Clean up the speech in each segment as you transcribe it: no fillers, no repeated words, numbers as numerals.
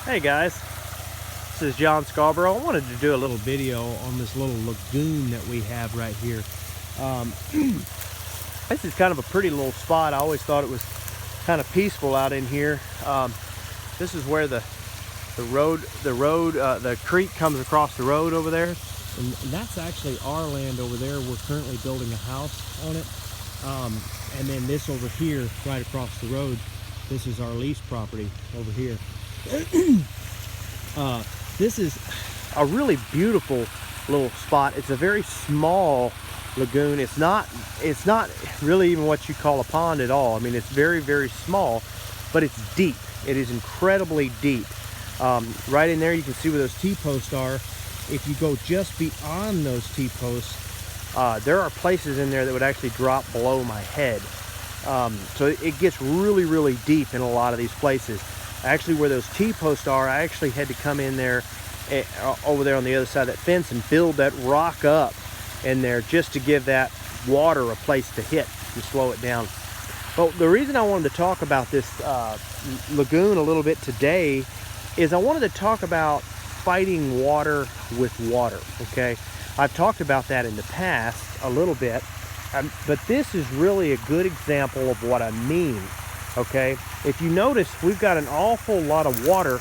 Hey guys, this is John Scarborough. I wanted to do a little video on this little lagoon that we have right here. This is kind of a pretty little spot. I always thought it was kind of peaceful out in here. This is where the creek comes across the road over there, and that's actually our land over there. We're currently building a house on it, and then this over here, right across the road, this is our lease property over here. This is a really beautiful little spot. It's a very small lagoon. It's not really even what you call a pond at all. I mean, it's very, very small, but it's deep. It is incredibly deep. Right in there, you can see where those T-posts are. If you go just beyond those T-posts, there are places in there that would actually drop below my head. So it gets really, really deep in a lot of these places. Actually, where those T-posts are, I actually had to come in there, over there on the other side of that fence, and build that rock up in there just to give that water a place to hit and slow it down. But the reason I wanted to talk about this lagoon a little bit today is I wanted to talk about fighting water with water, okay? I've talked about that in the past a little bit, but this is really a good example of what I mean. Okay, if you notice, we've got an awful lot of water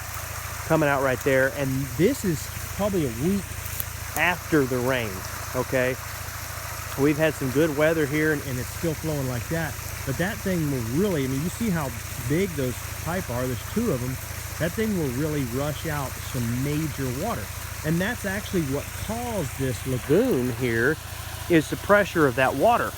coming out right there, and this is probably a week after the rain. Okay, we've had some good weather here, and it's still flowing like that, but that thing will really, I mean, you see how big those pipe are. There's two of them. That thing will really rush out some major water, and that's actually what caused this lagoon here, is the pressure of that water.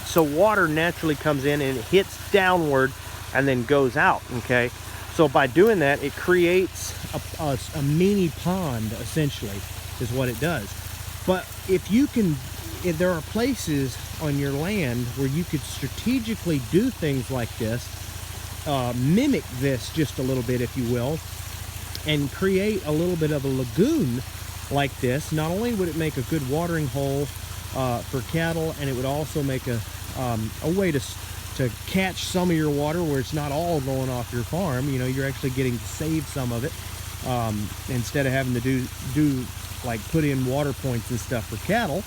So water naturally comes in and it hits downward and then goes out, okay? So by doing that, it creates a mini pond, essentially, is what it does. But if there are places on your land where you could strategically do things like this, mimic this just a little bit, if you will, and create a little bit of a lagoon like this, not only would it make a good watering hole for cattle, and it would also make a way to catch some of your water where it's not all going off your farm. You know, you're actually getting to save some of it, instead of having to do like put in water points and stuff for cattle.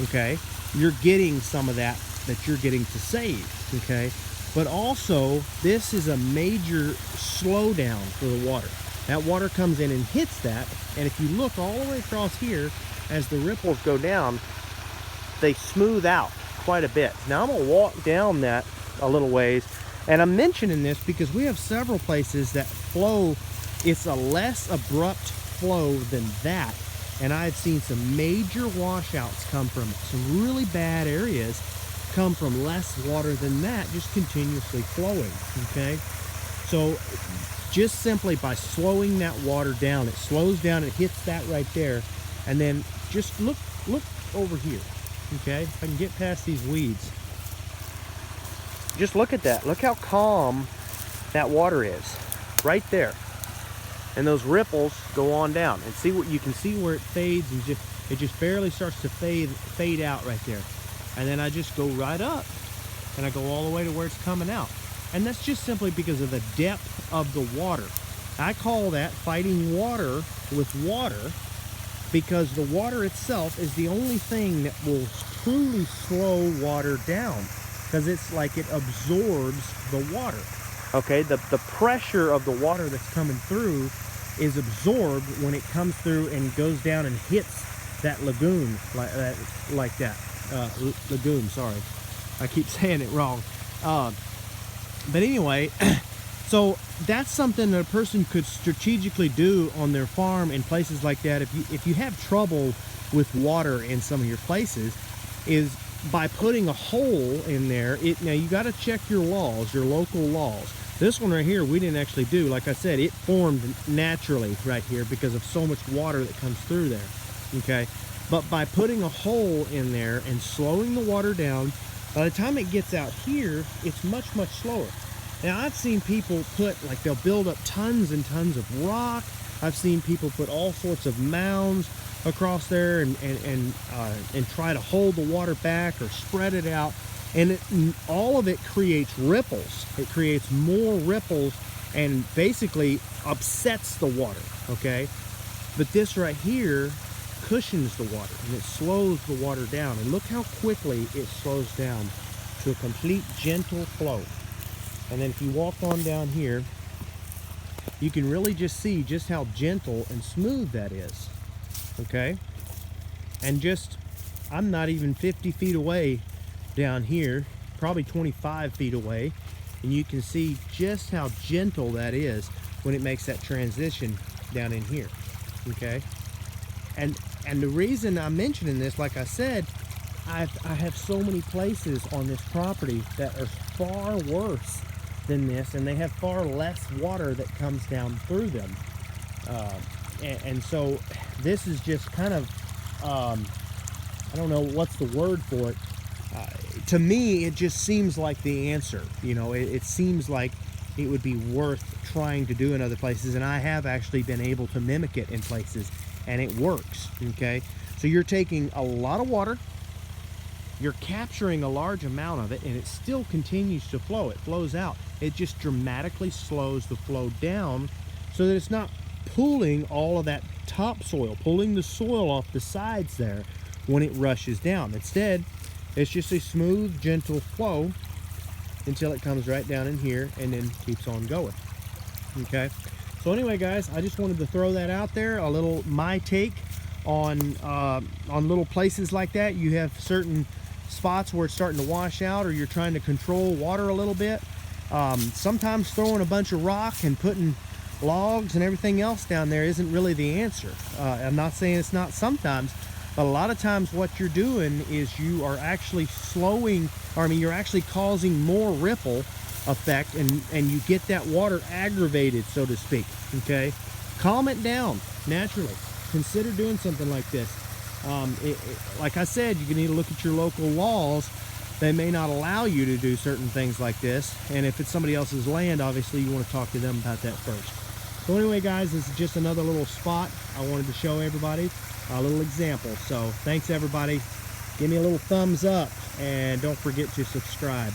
Okay, you're getting some of that you're getting to save. Okay, but also this is a major slowdown for the water. That water comes in and hits that, and if you look all the way across here, as the ripples go down, they smooth out quite a bit. Now I'm gonna walk down that a little ways, and I'm mentioning this because we have several places that flow. It's a less abrupt flow than that, and I've seen some major washouts come from some really bad areas, come from less water than that, just continuously flowing. Okay, so just simply by slowing that water down, it slows down, it hits that right there, and then just look over here. Okay, if I can get past these weeds, just look at that. Look how calm that water is right there, and those ripples go on down, and see what you can see where it fades, and it just barely starts to fade out right there, and then I just go right up and I go all the way to where it's coming out, and that's just simply because of the depth of the water. I call that fighting water with water, because the water itself is the only thing that will truly slow water down, because it's like it absorbs the water. Okay, the pressure of the water that's coming through is absorbed when it comes through and goes down and hits that lagoon like that. Lagoon, sorry, I keep saying it wrong. But anyway, so that's something that a person could strategically do on their farm in places like that. If you have trouble with water in some of your places, is by putting a hole in there. Now you got to check your laws, your local laws. This one right here we didn't actually do. Like I said, it formed naturally right here because of so much water that comes through there. Okay, but by putting a hole in there and slowing the water down, by the time it gets out here, it's much slower. Now I've seen people they'll build up tons and tons of rock. I've seen people put all sorts of mounds across there and try to hold the water back or spread it out, and all of it creates ripples. It creates more ripples and basically upsets the water, okay? But this right here cushions the water, and it slows the water down. And look how quickly it slows down to a complete gentle flow. And then if you walk on down here, you can really just see just how gentle and smooth that is, okay? And just, I'm not even 50 feet away down here, probably 25 feet away, and you can see just how gentle that is when it makes that transition down in here, okay? And the reason I'm mentioning this, like I said, I have so many places on this property that are far worse than this, and they have far less water that comes down through them. And so this is just kind of, I don't know what's the word for it. To me, it just seems like the answer. You know, it seems like it would be worth trying to do in other places, and I have actually been able to mimic it in places, and it works, okay? So you're taking a lot of water, you're capturing a large amount of it, and it still continues to flow. It flows out. It just dramatically slows the flow down so that it's not pulling all of that topsoil, pulling the soil off the sides there when it rushes down. Instead, it's just a smooth, gentle flow until it comes right down in here and then keeps on going, okay? So anyway, guys, I just wanted to throw that out there, a little my take on little places like that. You have certain spots where it's starting to wash out, or you're trying to control water a little bit. Sometimes throwing a bunch of rock and putting logs and everything else down there isn't really the answer. I'm not saying it's not sometimes, but a lot of times what you're doing is you are actually slowing, or I mean, you're actually causing more ripple effect, and you get that water aggravated, so to speak, okay? Calm it down naturally. Consider doing something like this. Like I said, you need to look at your local laws. They may not allow you to do certain things like this, and if it's somebody else's land, obviously you want to talk to them about that first. So anyway, guys, this is just another little spot I wanted to show everybody, a little example. So thanks, everybody. Give me a little thumbs up, and don't forget to subscribe.